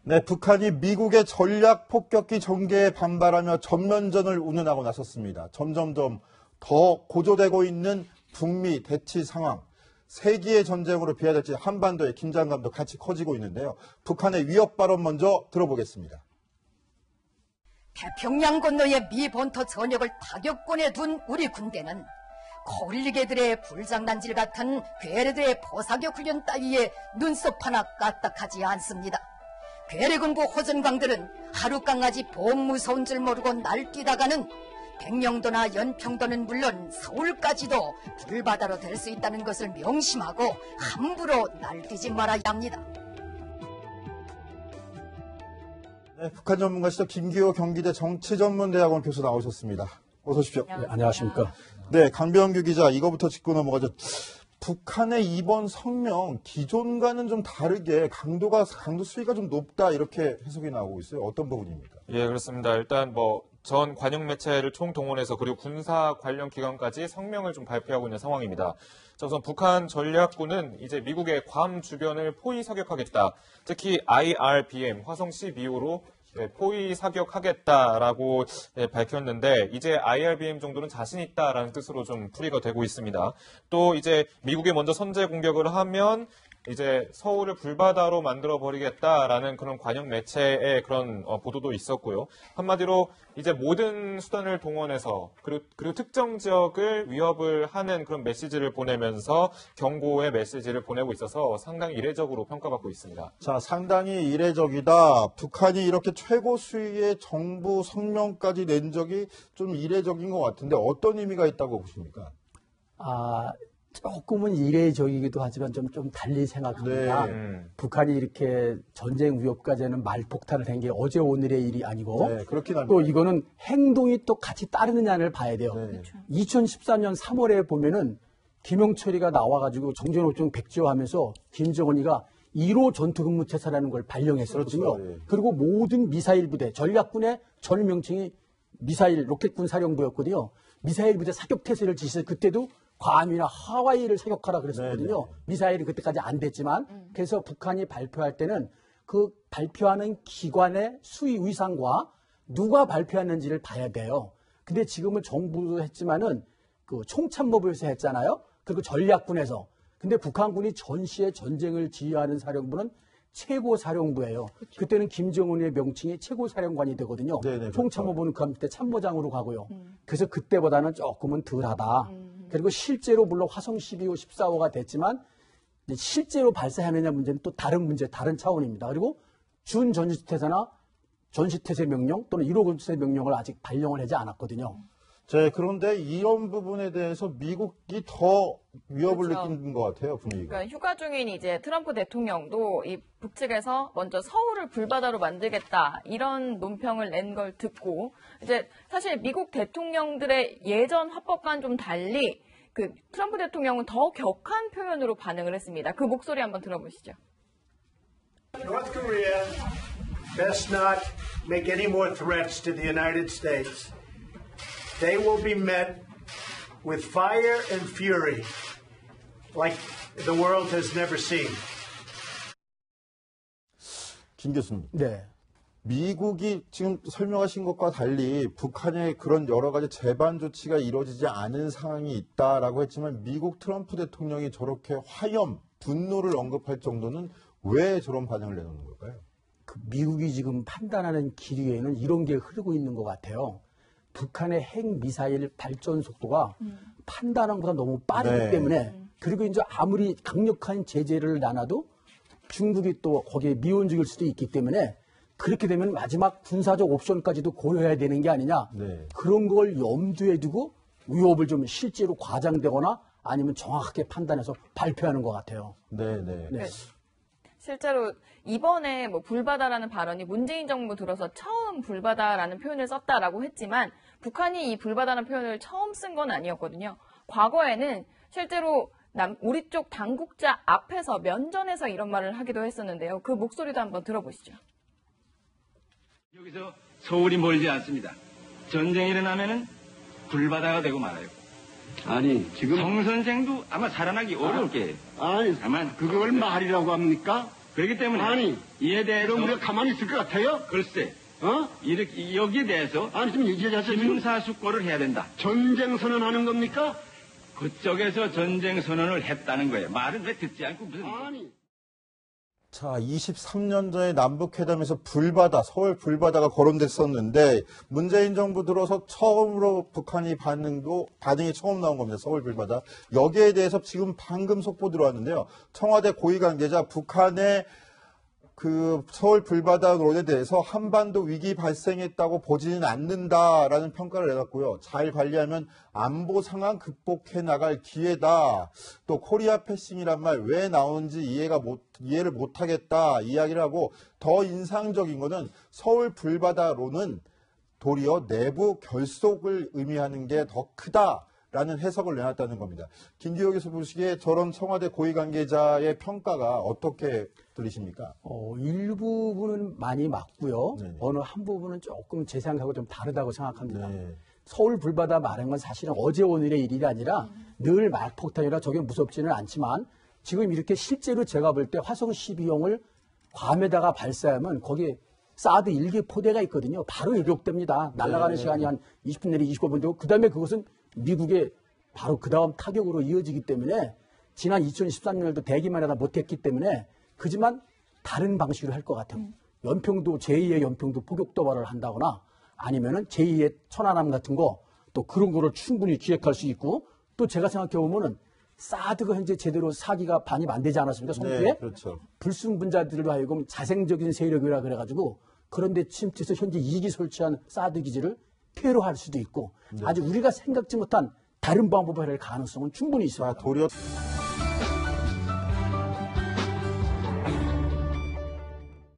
네, 북한이 미국의 전략 폭격기 전개에 반발하며 전면전을 운운하고 나섰습니다. 점점점 더 고조되고 있는 북미 대치 상황. 세기의 전쟁으로 비화될지 한반도의 긴장감도 같이 커지고 있는데요. 북한의 위협 발언 먼저 들어보겠습니다. 태평양 건너의 미 본토 전역을 타격권에 둔 우리 군대는 거릴개들의 불장난질 같은 괴뢰들의 포사격 훈련 따위에 눈썹 하나 까딱하지 않습니다. 괴뢰군부 호전광들은 하루 강아지 보험 무서운 줄 모르고 날뛰다가는 백령도나 연평도는 물론 서울까지도 불바다로 될 수 있다는 것을 명심하고 함부로 날뛰지 말아야 합니다. 네, 북한 전문가시죠. 김기호 경기대 정치전문대학원 교수 나오셨습니다. 어서 오십시오. 네, 안녕하십니까. 네, 강병규 기자, 이거부터 짚고 넘어가죠. 북한의 이번 성명, 기존과는 좀 다르게 강도 수위가 좀 높다, 이렇게 해석이 나오고 있어요. 어떤 부분입니까? 예, 그렇습니다. 일단 전 관영 매체를 총동원해서 그리고 군사 관련 기관까지 성명을 좀 발표하고 있는 상황입니다. 자, 우선 북한 전략군은 이제 미국의 괌 주변을 포위 사격하겠다. 특히 IRBM, 화성 12호로 포위 사격하겠다라고 밝혔는데 이제 IRBM 정도는 자신 있다라는 뜻으로 좀 풀이가 되고 있습니다. 또 이제 미국이 먼저 선제 공격을 하면 이제 서울을 불바다로 만들어 버리겠다라는 그런 관영 매체의 그런 보도도 있었고요. 한마디로 이제 모든 수단을 동원해서 그리고 특정 지역을 위협을 하는 그런 메시지를 보내면서 경고의 메시지를 보내고 있어서 상당히 이례적으로 평가받고 있습니다. 자, 상당히 이례적이다. 북한이 이렇게 최고 수위의 정부 성명까지 낸 적이 좀 이례적인 것 같은데 어떤 의미가 있다고 보십니까? 조금은 이례적이기도 하지만 좀 달리 생각합니다. 북한이 이렇게 전쟁 위협까지는 말폭탄을 한 게 어제 오늘의 일이 아니고 그렇긴 합니다. 또 이거는 행동이 또 같이 따르느냐를 봐야 돼요. 2014년 3월에 보면은 김영철이가 나와가지고 정전호중 백지화하면서 김정은이가 1호 전투근무태세라는 걸 발령했었거든요. 그렇죠. 그리고 모든 미사일 부대, 전략군의 전 명칭이 미사일 로켓군 사령부였거든요. 미사일 부대 사격태세를 지시해서 그때도 괌이나 하와이를 사격하라 그랬었거든요. 미사일이 그때까지 안 됐지만 그래서 북한이 발표할 때는 그 발표하는 기관의 수위 위상과 누가 발표했는지를 봐야 돼요. 근데 지금은 정부도 했지만은 그 총참모부에서 했잖아요. 그리고 전략군에서. 근데 북한군이 전시에 전쟁을 지휘하는 사령부는 최고사령부예요. 그렇죠. 그때는 김정은의 명칭이 최고사령관이 되거든요. 총참모부는 그 밑에 참모장으로 가고요. 그래서 그때보다는 조금은 덜하다. 그리고 실제로 물론 화성 12호, 14호가 됐지만 실제로 발사하느냐 문제는 또 다른 문제, 다른 차원입니다. 그리고 준전시태세나 전시태세 명령 또는 1호 전시태세 명령을 아직 발령을 하지 않았거든요. 그런데 이런 부분에 대해서 미국이 더 위협을 느끼는 것 같아요, 분위기가. 그러니까 휴가 중인 이제 트럼프 대통령도 이 북측에서 먼저 서울을 불바다로 만들겠다 이런 논평을 낸 걸 듣고 이제 사실 미국 대통령들의 예전 화법과는 좀 달리 그 트럼프 대통령은 더 격한 표현으로 반응을 했습니다. 그 목소리 한번 들어보시죠. North Korea best not make any more threats to the United States. They will be met with fire and fury like the world has never seen. 김 교수님. 네. 미국이 지금 설명하신 것과 달리 북한의 그런 여러 가지 재반 조치가 이루어지지 않은 상황이 있다라고 했지만 미국 트럼프 대통령이 저렇게 화염, 분노를 언급할 정도는 왜 저런 반응을 내놓는 걸까요? 미국이 지금 판단하는 기류에는 이런 게 흐르고 있는 것 같아요. 북한의 핵미사일 발전 속도가 판단한 것보다 너무 빠르기 때문에 그리고 이제 아무리 강력한 제재를 나눠도 중국이 또 거기에 미온적일 수도 있기 때문에 그렇게 되면 마지막 군사적 옵션까지도 고려해야 되는 게 아니냐. 그런 걸 염두에 두고 위협을 좀 실제로 과장되거나 아니면 정확하게 판단해서 발표하는 것 같아요. 네. 실제로 이번에 불바다라는 발언이 문재인 정부 들어서 처음 불바다라는 표현을 썼다라고 했지만 북한이 이 불바다라는 표현을 처음 쓴 건 아니었거든요. 과거에는 실제로 우리 쪽 당국자 앞에서 면전에서 이런 말을 하기도 했었는데요. 그 목소리도 한번 들어보시죠. 여기서 서울이 멀지 않습니다. 전쟁이 일어나면은 불바다가 되고 말아요. 아니 지금 정 선생도 아마 살아나기 어려울 게예요. 다만 그걸 말이라고 합니까? 그렇기 때문에 아니, 이에 대해서 그럼 우리가 가만히 있을 것 같아요? 글쎄 어? 이렇게 여기에 대해서 아니, 지금 얘기하세요. 지금 심사숙고를 해야 된다. 전쟁 선언하는 겁니까? 그쪽에서 전쟁 선언을 했다는 거예요. 말은 왜 듣지 않고 무슨 아니. 자, 23년 전에 남북회담에서 서울 불바다가 거론됐었는데, 문재인 정부 들어서 처음으로 북한이 반응이 처음 나온 겁니다. 서울 불바다. 여기에 대해서 지금 방금 속보 들어왔는데요. 청와대 고위 관계자 북한의 서울 불바다론에 대해서 한반도 위기 발생했다고 보지는 않는다라는 평가를 내놨고요. 잘 관리하면 안보 상황 극복해 나갈 기회다. 또 코리아 패싱이란 말 왜 나오는지 이해를 못하겠다 이야기를 하고, 더 인상적인 거는 서울 불바다론은 도리어 내부 결속을 의미하는 게 더 크다라는 해석을 내놨다는 겁니다. 김기호 교수 보시기에 저런 청와대 고위 관계자의 평가가 어떻게 들리십니까? 일부분은 많이 맞고요. 네네. 어느 한 부분은 조금 제 생각하고 좀 다르다고 생각합니다. 네. 서울 불바다 말한 건 사실은 어제 오늘의 일이 아니라 늘 말폭탄이라 저게 무섭지는 않지만, 지금 이렇게 실제로 제가 볼 때 화성 12형을 괌에다가 발사하면 거기에 사드 1기 포대가 있거든요. 바로 요격됩니다. 날아가는 시간이 한 20분 내리 25분 되고, 그 다음에 그것은 미국의 바로 그 다음 타격으로 이어지기 때문에, 지난 2013년에도 대기만 하다 못했기 때문에, 그지만 다른 방식으로 할 것 같아요. 연평도, 제2의 연평도 포격 도발을 한다거나, 아니면은 제2의 천안함 같은 거, 또 그런 거를 충분히 기획할 수 있고, 또 제가 생각해 보면은 사드가 현재 제대로 사기가 반입 안 되지 않았습니까? 성주에? 네, 그렇죠. 불순분자들로 하여금 자생적인 세력이라 그래가지고, 그런데 침투해서 현재 2기 설치한 사드 기지를 폐로할 수도 있고, 아주 우리가 생각지 못한 다른 방법을 할 가능성은 충분히 있습니다. 자, 도리어